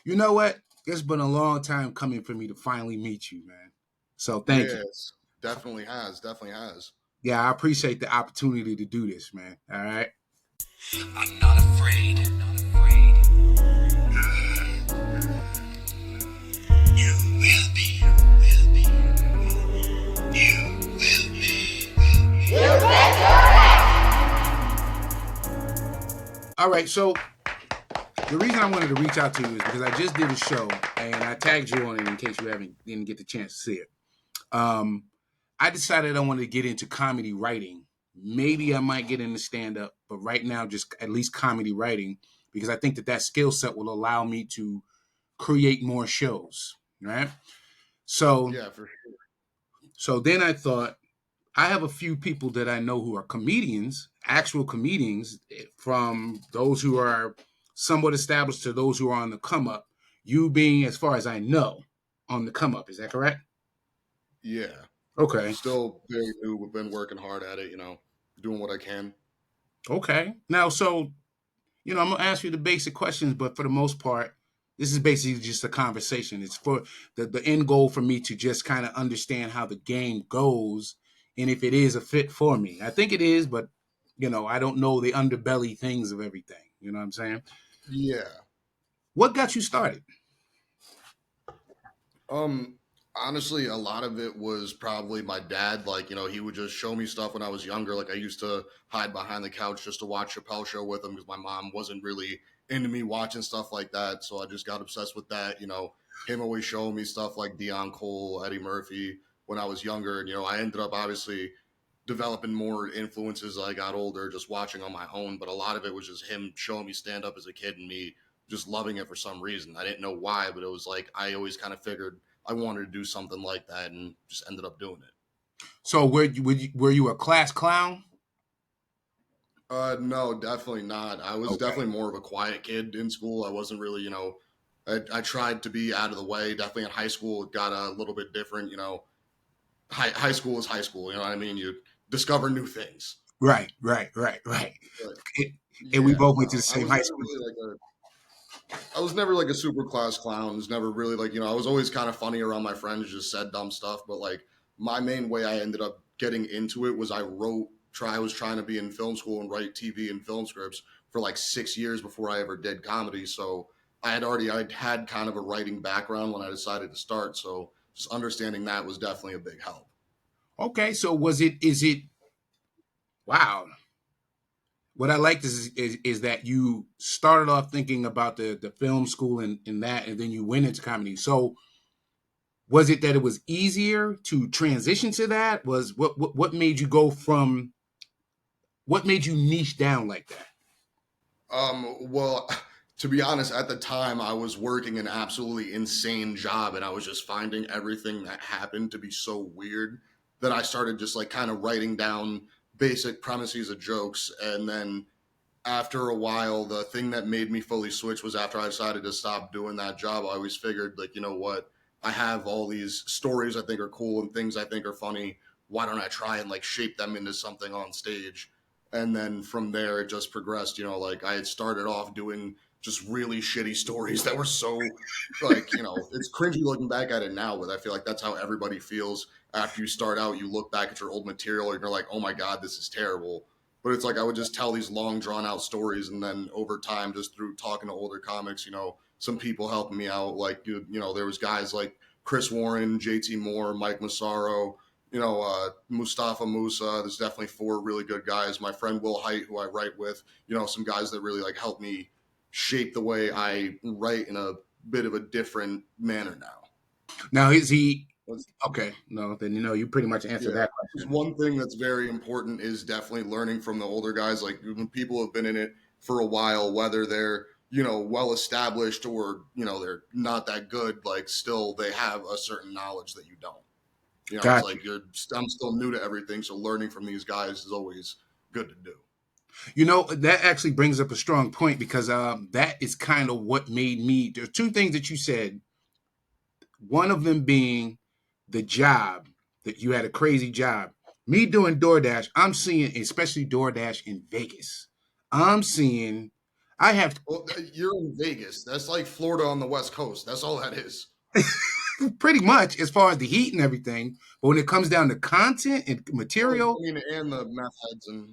You know what? It's been a long time coming for me to finally meet you, man. So thank you. Yes, definitely has. Definitely has. Yeah, I appreciate the opportunity to do this, man. All right. I'm not afraid. I'm not afraid. You will be. Will be. You will be. All right. So the reason I wanted to reach out to you is because I just did a show and I tagged you on it in case you haven't didn't get the chance to see it. Um, I decided I wanted to get into comedy writing. Maybe I might get into stand up, but right now, just at least comedy writing because I think that skill set will allow me to create more shows. Right. So, Yeah, for sure. so then I thought I have a few people that I know who are comedians, actual comedians, from those who are somewhat established to those who are on the come up. You being, as far as I know, on the come up. Is that correct? Yeah. Okay. Still very new. We've been working hard at it, doing what I can. Okay. Now, so, I'm going to ask you the basic questions, but for the most part, this is basically just a conversation. It's for the end goal for me to just kind of understand how the game goes and if it is a fit for me. I think it is, but, I don't know the underbelly things of everything. You know what I'm saying? Yeah. What got you started? Um, Honestly, a lot of it was probably my dad. Like, he would just show me stuff when I was younger. Like, I used to hide behind the couch just to watch Chappelle Show with him because my mom wasn't really into me watching stuff like that. So I just got obsessed with that. Him always showing me stuff like Dion Cole, Eddie Murphy when I was younger. And, I ended up obviously developing more influences as I got older, just watching on my own. But a lot of it was just him showing me stand up as a kid and me just loving it for some reason. I didn't know why, but it was like I always kind of figured I wanted to do something like that and just ended up doing it. So, were you a class clown? No, definitely not. I was Okay. definitely more of a quiet kid in school. I wasn't really, I tried to be out of the way. Definitely in high school, it got a little bit different. High school is high school. You know what I mean? You discover new things. Right, right, right, right. But It, and we yeah, both went to the no, same high school. I was never like a super class clown. I was never really like, I was always kind of funny around my friends, just said dumb stuff. But like my main way I ended up getting into it was I was trying to be in film school and write TV and film scripts for like 6 years before I ever did comedy. So I'd had kind of a writing background when I decided to start. So just understanding that was definitely a big help. Okay, so is it, wow. What I liked is that you started off thinking about the film school and that, and then you went into comedy. So was it that it was easier to transition to that? Was what made you go from what made you niche down like that? Well, to be honest, at the time I was working an absolutely insane job and I was just finding everything that happened to be so weird that I started just like kind of writing down basic premises of jokes. And then after a while, the thing that made me fully switch was after I decided to stop doing that job. I always figured, like, you know what? I have all these stories I think are cool and things I think are funny. Why don't I try and like shape them into something on stage? And then from there, it just progressed. Like I had started off doing just really shitty stories that were so, like, it's cringy looking back at it now, but I feel like that's how everybody feels after you start out. You look back at your old material and you're like, oh my God, this is terrible, but it's like I would just tell these long drawn out stories, and then over time, just through talking to older comics, some people helping me out. Like there was guys like Chris Warren, JT Moore, Mike Massaro, Mustafa Musa. There's definitely four really good guys. My friend Will Height, who I write with, some guys that really like help me shape the way I write in a bit of a different manner now. Now is he That's, okay? No, then you pretty much answered yeah. that Just question. one thing that's very important is definitely learning from the older guys. Like when people have been in it for a while, whether they're, well established or, they're not that good, like still they have a certain knowledge that you don't. It's Got you. like I'm still new to everything. So learning from these guys is always good to do. That actually brings up a strong point because that is kind of what made me. There's two things that you said. One of them being the job that you had a crazy job. Me doing DoorDash, I'm seeing, especially DoorDash in Vegas. I'm seeing I have Well, you're in Vegas. That's like Florida on the West Coast. That's all that is. pretty much as far as the heat and everything. But when it comes down to content and Well, I material, mean, and the meth heads and,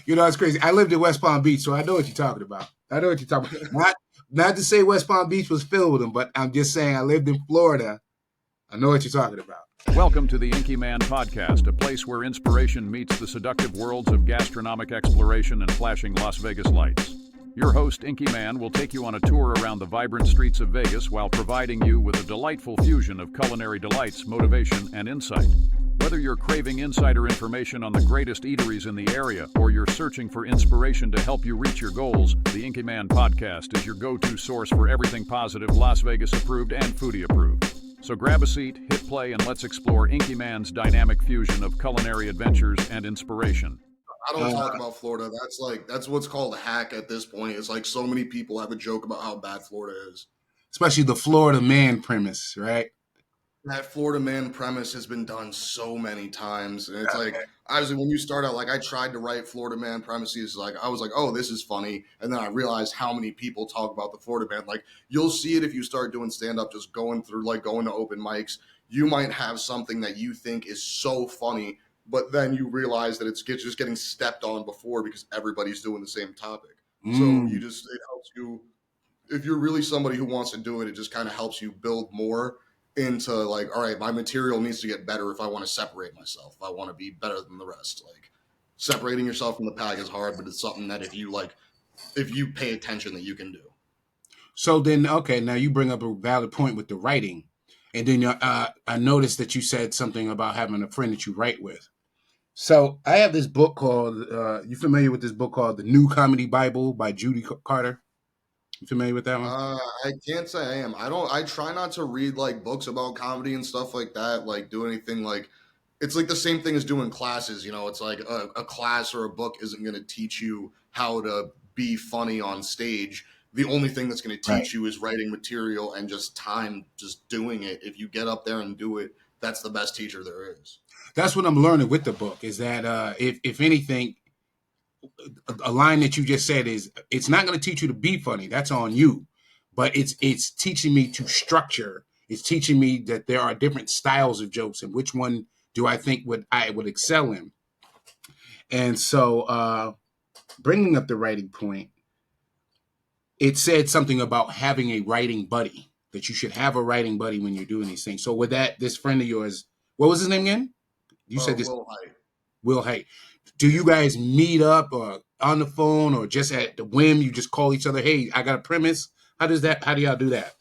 it's crazy. I lived in West Palm Beach, so I know what you're talking about. I know what you're talking about. Not to say West Palm Beach was filled with them, but I'm just saying I lived in Florida. I know what you're talking about. Welcome to the Inky Mann podcast, a place where inspiration meets the seductive worlds of gastronomic exploration and flashing Las Vegas lights. Your host, Inky Mann, will take you on a tour around the vibrant streets of Vegas while providing you with a delightful fusion of culinary delights, motivation, and insight. Whether you're craving insider information on the greatest eateries in the area or you're searching for inspiration to help you reach your goals, the Inky Mann podcast is your go-to source for everything positive, Las Vegas approved and foodie approved. So grab a seat, hit play, and let's explore Inky Mann's dynamic fusion of culinary adventures and inspiration. I don't talk about Florida. That's what's called a hack at this point. It's like so many people have a joke about how bad Florida is. Especially the Florida man premise, right? That Florida man premise has been done so many times. And it's like, obviously, when you start out, like I tried to write Florida man premises, like I was like, oh, this is funny. And then I realized how many people talk about the Florida man. Like you'll see it if you start doing stand-up, just going through, like going to open mics. You might have something that you think is so funny, but then you realize that it's just getting stepped on before because everybody's doing the same topic. So it helps you, if you're really somebody who wants to do it, it just kind of helps you build more into like, all right, my material needs to get better if I want to separate myself. If I want to be better than the rest. Like separating yourself from the pack is hard, but it's something that if you pay attention that you can do. So then, okay, now you bring up a valid point with the writing. And then I noticed that you said something about having a friend that you write with. So I have this book called, you familiar with this book called The New Comedy Bible by Judy Carter? You familiar with that one? I can't say I am. I try not to read like books about comedy and stuff like that, like do anything like, it's like the same thing as doing classes, it's like a class or a book isn't going to teach you how to be funny on stage. The only thing that's going to teach you is writing material and just time, just doing it. If you get up there and do it, that's the best teacher there is. That's what I'm learning with the book is that if anything, a line that you just said is it's not going to teach you to be funny. That's on you. But it's teaching me to structure. It's teaching me that there are different styles of jokes and which one do I think I would excel in. And so bringing up the writing point, it said something about having a writing buddy, that you should have a writing buddy when you're doing these things. So with that, this friend of yours, what was his name again? You said this. Will Haight. Do you guys meet up or on the phone or just at the whim? You just call each other, hey, I got a premise. How do y'all do that?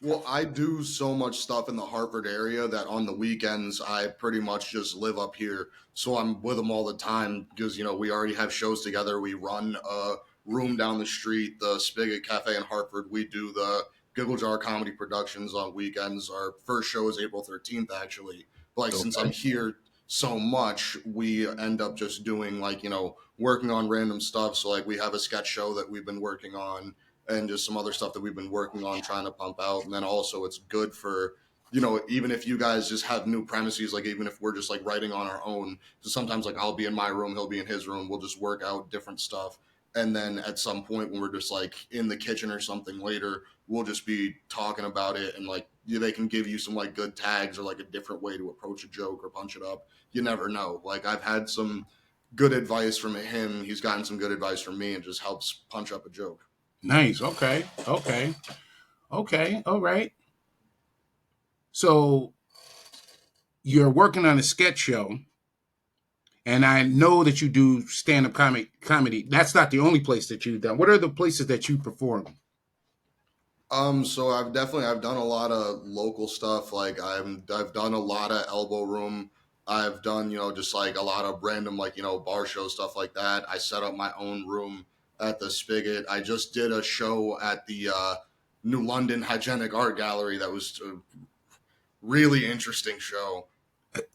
Well, I do so much stuff in the Hartford area that on the weekends, I pretty much just live up here. So I'm with them all the time because, we already have shows together. We run a room down the street, the Spigot Cafe in Hartford. We do the Giggle Jar Comedy Productions on weekends. Our first show is April 13th, actually. But since I'm here so much, we end up just doing working on random stuff. So like we have a sketch show that we've been working on and just some other stuff that we've been working on trying to pump out. And then also it's good for, even if you guys just have new premises, like even if we're just like writing on our own, so sometimes like I'll be in my room, he'll be in his room. We'll just work out different stuff. And then at some point when we're just like in the kitchen or something later, we'll just be talking about it. And like, they can give you some like good tags or like a different way to approach a joke or punch it up. You never know. Like I've had some good advice from him. He's gotten some good advice from me and just helps punch up a joke. Nice. Okay. All right. So you're working on a sketch show and I know that you do stand-up comedy. That's not the only place that you've done. What are the places that you perform? So I've done a lot of local stuff. Like I've done a lot of Elbow Room. I've done, just like a lot of random, like, bar show stuff like that. I set up my own room at the Spigot. I just did a show at the New London Hygienic Art Gallery. That was a really interesting show.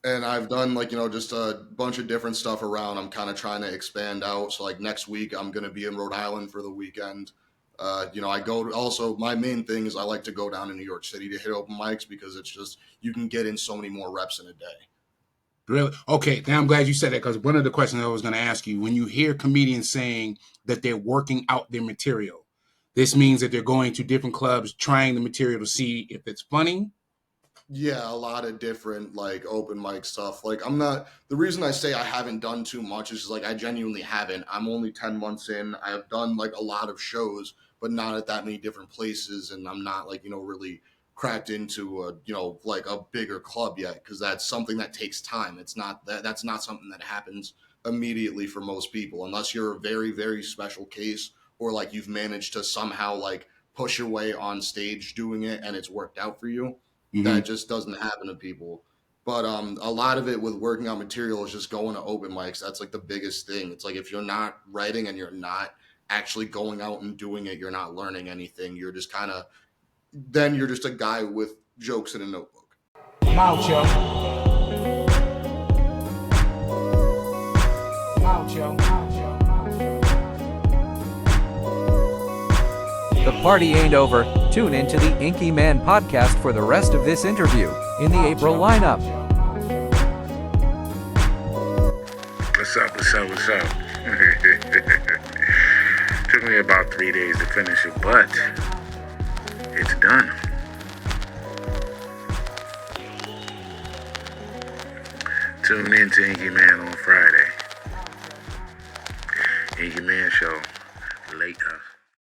And I've done just a bunch of different stuff around. I'm kind of trying to expand out. So like next week, I'm going to be in Rhode Island for the weekend. My main thing is I like to go down to New York City to hit open mics because it's just, you can get in so many more reps in a day. Really? Okay, now I'm glad you said that, because one of the questions I was going to ask you, when you hear comedians saying that they're working out their material, this means that they're going to different clubs, trying the material to see if it's funny. Yeah, a lot of different like open mic stuff. Like I'm not the reason I say I haven't done too much is like I genuinely haven't. I'm only 10 months in. I have done like a lot of shows, but not at that many different places, and I'm not like, really cracked into a, like a bigger club yet, because that's something that takes time. It's not that's not something that happens immediately for most people unless you're a very, very special case, or like you've managed to somehow like push your way on stage doing it and it's worked out for you. Mm-hmm. That just doesn't happen to people. But a lot of it with working on material is just going to open mics. That's like the biggest thing. It's like if you're not writing and you're not actually going out and doing it, you're not learning anything. You're just then you're just a guy with jokes in a notebook. I'm out, yo. I'm out, yo. The party ain't over. Tune into the Inky Mann podcast for the rest of this interview in the April lineup. What's up? Took me about 3 days to finish it, but it's done. Tune in to Inky Mann on Friday. Inky Mann Show. Later.